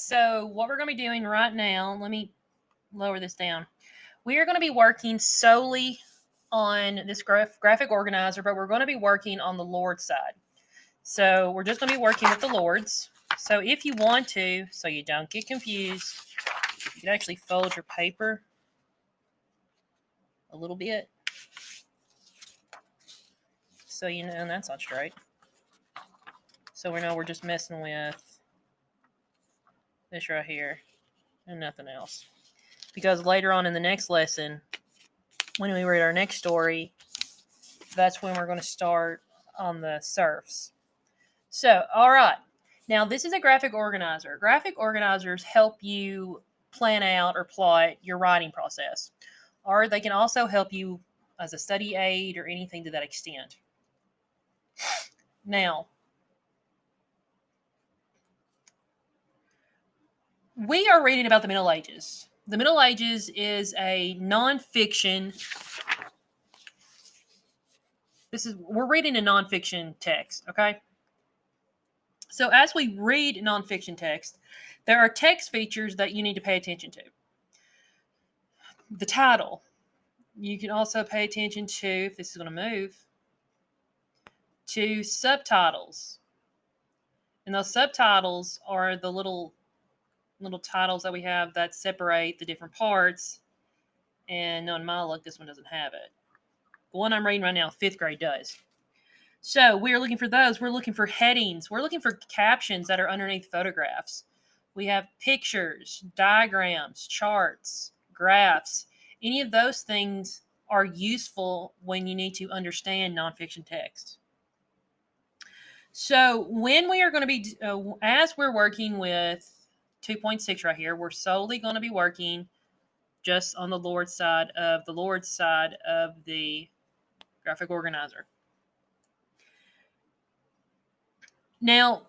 So what we're going to be doing right now, let me lower this down. We are going to be working solely on this graphic organizer, but we're going to be working on the Lord side. So we're just going to be working with the Lords. So if you want to, so you don't get confused, you can actually fold your paper a little bit. So you know that's not straight. So we know we're just messing with this right here and nothing else. Because later on in the next lesson, when we read our next story, that's when we're going to start on the serfs. So, all right. Now, this is a graphic organizer. Graphic organizers help you plan out or plot your writing process, or they can also help you as a study aid or anything to that extent. Now, we are reading about the Middle Ages. The Middle Ages is a nonfiction. We're reading a nonfiction text, okay? So as we read nonfiction text, there are text features that you need to pay attention to. The title. You can also pay attention to, if this is going to move, to subtitles. And those subtitles are the little titles that we have that separate the different parts. And on my look, this one doesn't have it. The one I'm reading right now, 5th grade does. So we're looking for those. We're looking for headings. We're looking for captions that are underneath photographs. We have pictures, diagrams, charts, graphs. Any of those things are useful when you need to understand nonfiction text. So when we are going to be, as we're working with 2.6 right here, we're solely going to be working just on the Lord's side of the graphic organizer. Now,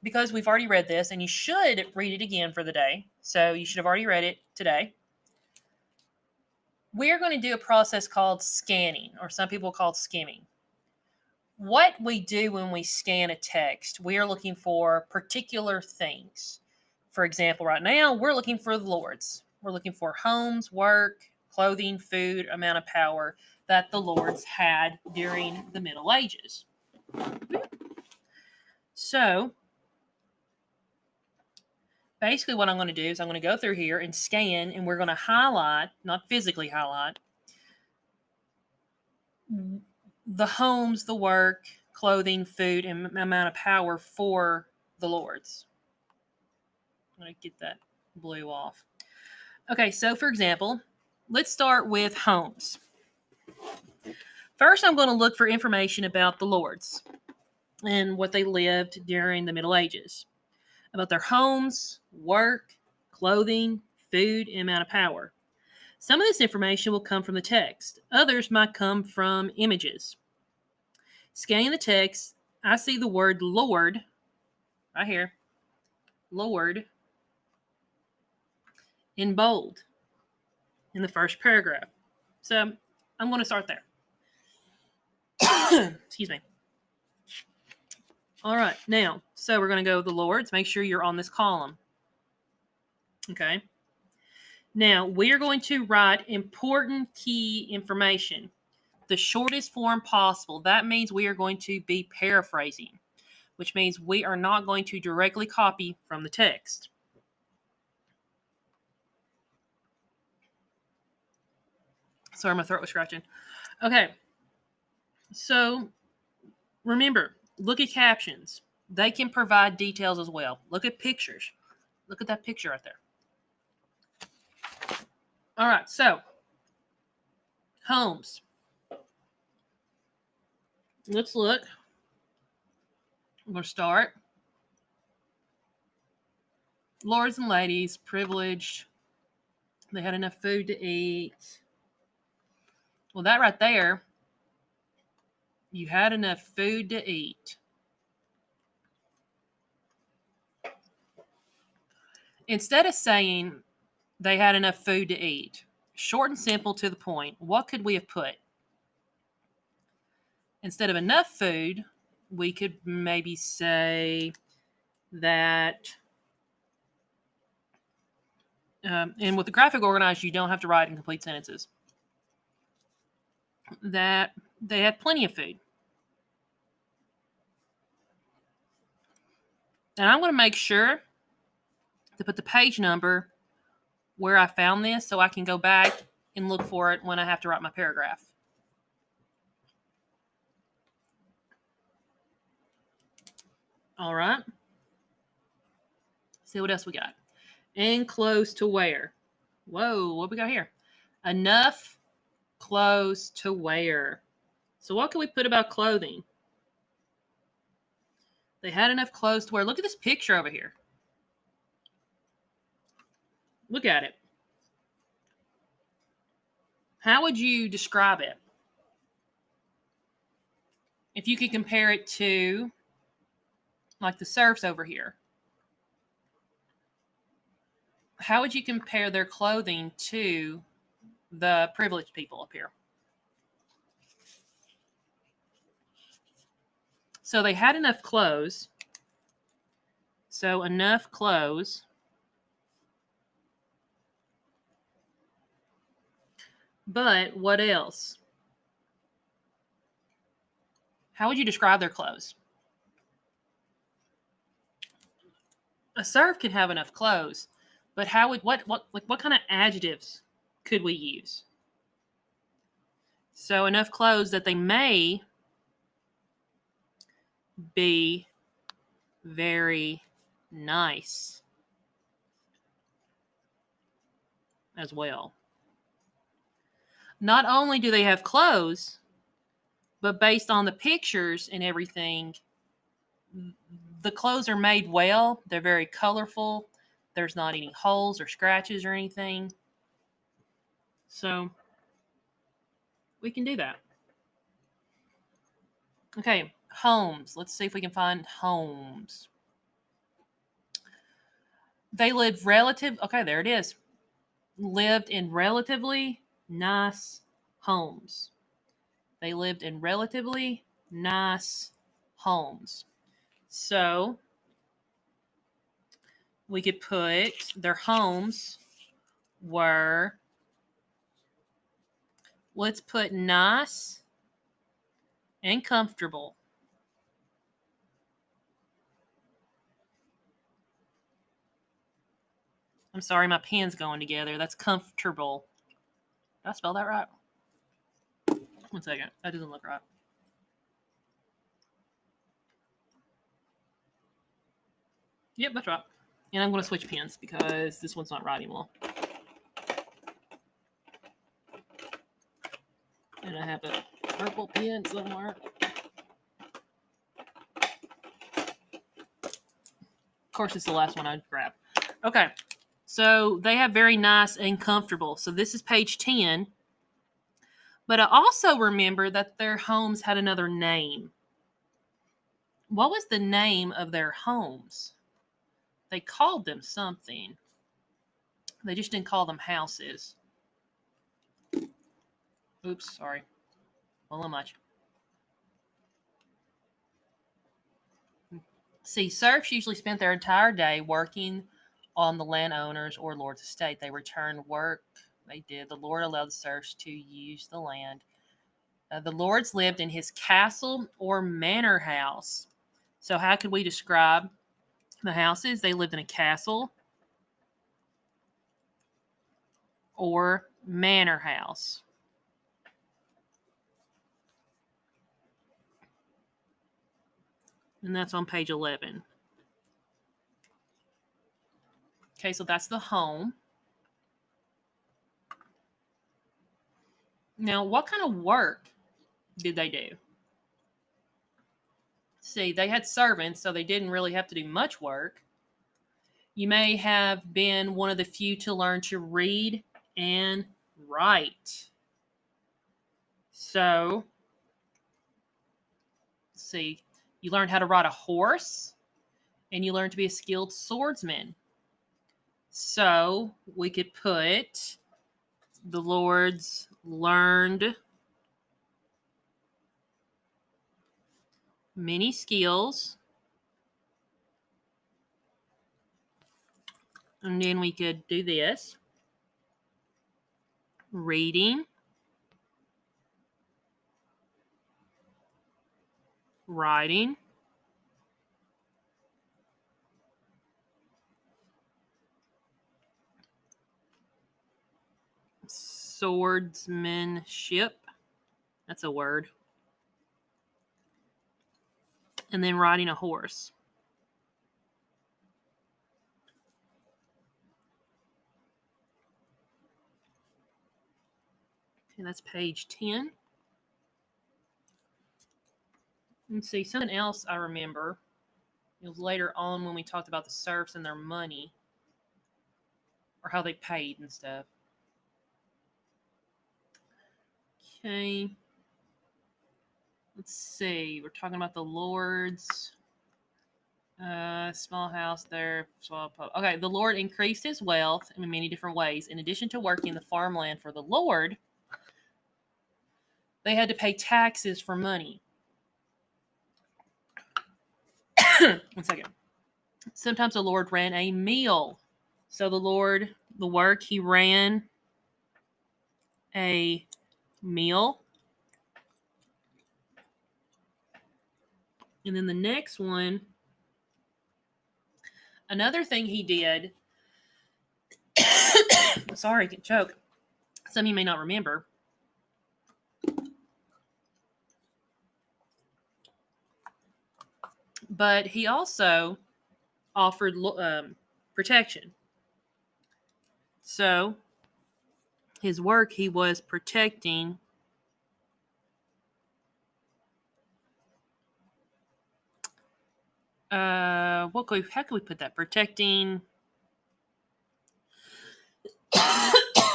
because we've already read this, and you should read it again for the day, so you should have already read it today, we're going to do a process called scanning, or some people call it skimming. What we do when we scan a text, we are looking for particular things. For example, right now, we're looking for the Lords. We're looking for homes, work, clothing, food, amount of power that the Lords had during the Middle Ages. So, basically what I'm going to do is I'm going to go through here and scan, and we're going to highlight, not physically highlight, the homes, the work, clothing, food, and amount of power for the Lords. I'm going to get that blue off. Okay, so for example, let's start with homes. First, I'm going to look for information about the Lords and what they lived during the Middle Ages. About their homes, work, clothing, food, and amount of power. Some of this information will come from the text. Others might come from images. Scanning the text, I see the word Lord, right here, Lord, in bold in the first paragraph. So I'm going to start there. Excuse me. All right, now, so we're going to go with the Lords. Make sure you're on this column. Okay. Now, we are going to write important key information, the shortest form possible. That means we are going to be paraphrasing, which means we are not going to directly copy from the text. Sorry, my throat was scratching. Okay. So, remember, look at captions. They can provide details as well. Look at pictures. Look at that picture right there. All right, so homes. Let's look. I'm going to start. Lords and ladies, privileged. They had enough food to eat. Well, that right there, you had enough food to eat. Instead of saying they had enough food to eat, short and simple to the point, what could we have put? Instead of enough food, we could maybe say that, and with the graphic organized, you don't have to write in complete sentences, that they had plenty of food. And I'm going to make sure to put the page number where I found this so I can go back and look for it when I have to write my paragraph. All right. See what else we got. And clothes to wear. Whoa, what we got here? Enough clothes to wear. So what can we put about clothing? They had enough clothes to wear. Look at this picture over here. Look at it. How would you describe it? If you could compare it to, like, the serfs over here. How would you compare their clothing to the privileged people up here? So they had enough clothes. So enough clothes. But what else? How would you describe their clothes? A serf can have enough clothes, but how would what kind of adjectives could we use? So enough clothes that they may be very nice as well. Not only do they have clothes, but based on the pictures and everything, the clothes are made well. They're very colorful. There's not any holes or scratches or anything. So we can do that. Okay, homes. Let's see if we can find homes. They lived okay, there it is. Lived in relatively nice homes. They lived in relatively nice homes. So we could put their homes were, let's put nice and comfortable. I'm sorry, my pen's going together. That's comfortable. Did I spell that right? 1 second. That doesn't look right. Yep, that's right. And I'm going to switch pens because this one's not right anymore. And I have a purple pen somewhere. Of course, it's the last one I'd grab. Okay, so they have very nice and comfortable. So this is page 10. But I also remember that their homes had another name. What was the name of their homes? They called them something. They just didn't call them houses. Oops, sorry. A little much. See, serfs usually spent their entire day working on the landowner's or lord's estate. They returned work. They did. The lord allowed the serfs to use the land. The lords lived in his castle or manor house. So how could we describe the houses? They lived in a castle or manor house. And that's on page 11. Okay, so that's the home. Now, what kind of work did they do? See, they had servants, so they didn't really have to do much work. You may have been one of the few to learn to read and write. So, let's see, you learned how to ride a horse, and you learned to be a skilled swordsman. So, we could put the lords learned many skills And then we could do this. Reading. Writing. Swordsmanship. That's a word. And then riding a horse. Okay, that's page 10. Let's see, something else I remember. It was later on when we talked about the serfs and their money, or how they paid and stuff. Okay. Let's see. We're talking about the lords. Small house there. Okay, the Lord increased his wealth in many different ways. In addition to working the farmland for the Lord, they had to pay taxes for money. 1 second. Sometimes the Lord ran a meal. So the work, he ran a meal. And then the next one, another thing he did, sorry, I can choke. Some of you may not remember. But he also offered protection. So his work, he was protecting how can we put that? Protecting oh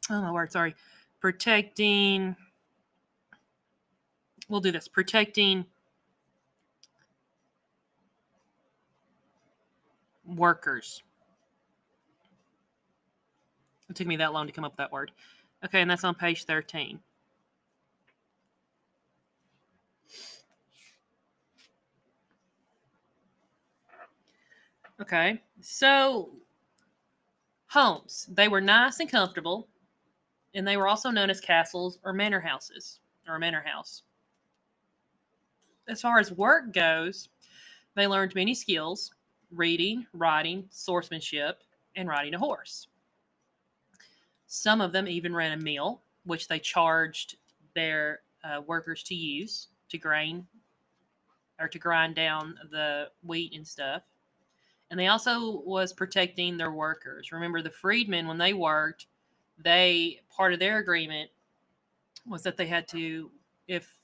my word, sorry. Protecting, we'll do this. Protecting workers. It took me that long to come up with that word. Okay, and that's on page 13. Okay, so homes. They were nice and comfortable, and they were also known as castles or manor houses, or a manor house. As far as work goes, they learned many skills: reading, writing, swordsmanship, and riding a horse. Some of them even ran a mill, which they charged their workers to use to grind down the wheat and stuff. And they also was protecting their workers. Remember, the freedmen, when they worked, part of their agreement was that they had to, if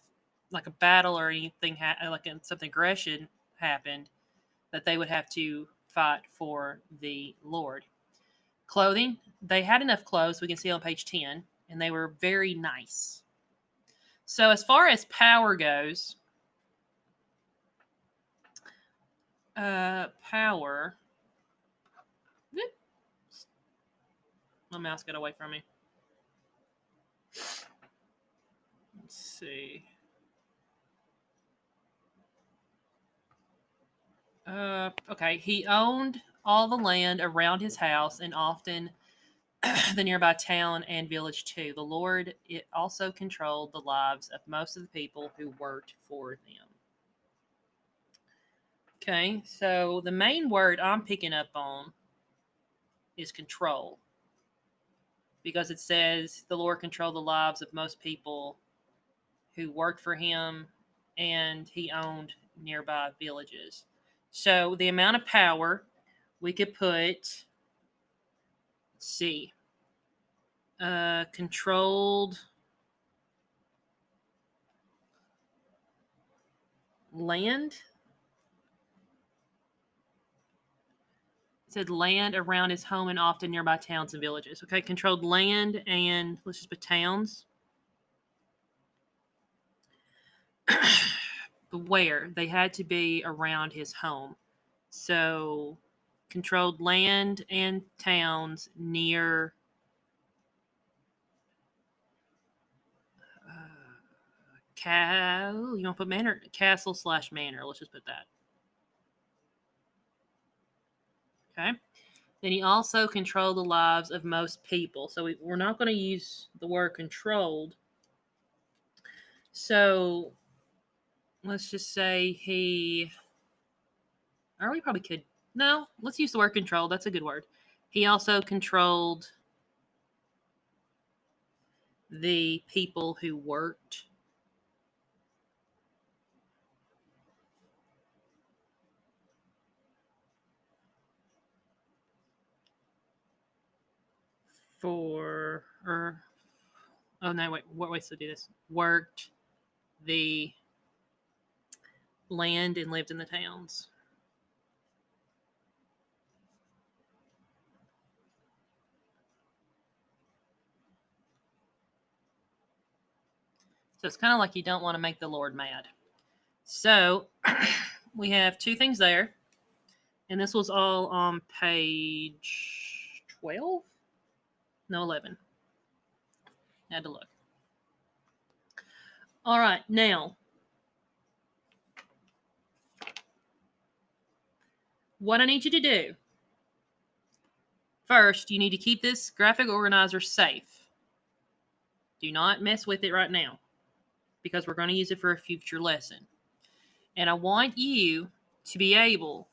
like a battle or anything, something aggression happened, that they would have to fight for the Lord. Clothing, they had enough clothes, we can see on page 10, and they were very nice. So as far as power goes, power. My mouse got away from me. Let's see. Okay, he owned all the land around his house and often the nearby town and village too. The Lord, it also controlled the lives of most of the people who worked for them. Okay, so the main word I'm picking up on is control, because it says the Lord controlled the lives of most people who worked for him, and he owned nearby villages. So the amount of power we could put, let's see, controlled land. It said land around his home and often nearby towns and villages. Okay, controlled land, and let's just put towns. Where they had to be around his home. So controlled land and towns near you want to put manor, castle / manor. Let's just put that. Okay. Then he also controlled the lives of most people. So we're not going to use the word controlled. So let's just say he, or we probably could, no, let's use the word control. That's a good word. He also controlled the people who worked for, or, oh no, wait, what ways to do this? Worked the land and lived in the towns. So it's kind of like you don't want to make the Lord mad. So we have two things there. And this was all on page 12? No, 11. I had to look. All right, now, what I need you to do, first, you need to keep this graphic organizer safe. Do not mess with it right now because we're going to use it for a future lesson. And I want you to be able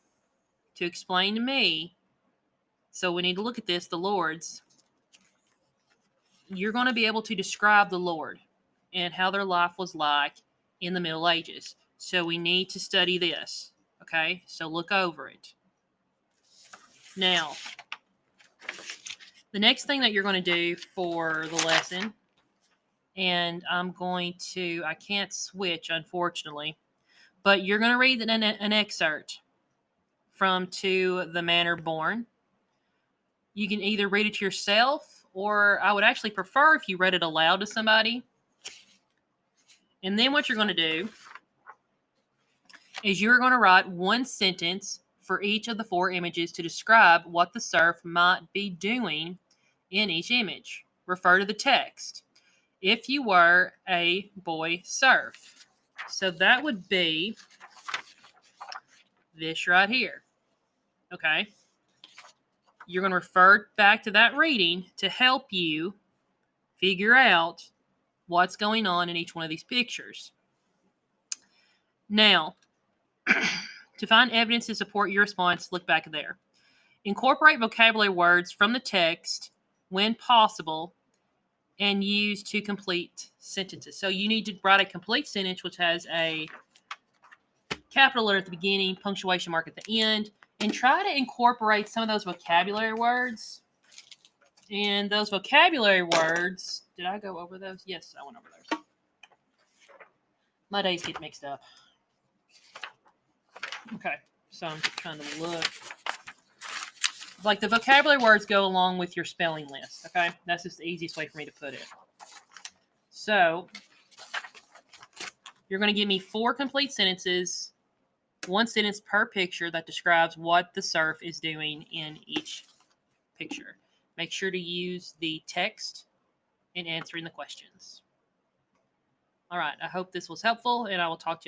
to explain to me, so we need to look at this, the Lords. You're going to be able to describe the Lord and how their life was like in the Middle Ages. So we need to study this. Okay? So look over it. Now, the next thing that you're going to do for the lesson, and I can't switch, unfortunately, but you're going to read an excerpt from To the Manor Born. You can either read it to yourself, or I would actually prefer if you read it aloud to somebody. And then what you're going to do is you're going to write one sentence for each of the four images to describe what the serf might be doing in each image. Refer to the text. If you were a boy serf. So that would be this right here. Okay? You're going to refer back to that reading to help you figure out what's going on in each one of these pictures. Now, to find evidence to support your response, look back there. Incorporate vocabulary words from the text when possible and use to complete sentences. So you need to write a complete sentence which has a capital letter at the beginning, punctuation mark at the end, and try to incorporate some of those vocabulary words. And those vocabulary words, did I go over those? Yes, I went over those. My days get mixed up. Okay, so I'm trying to look. Like the vocabulary words go along with your spelling list, okay? That's just the easiest way for me to put it. So, you're going to give me 4 complete sentences, 1 sentence per picture that describes what the serf is doing in each picture. Make sure to use the text in answering the questions. All right, I hope this was helpful, and I will talk to you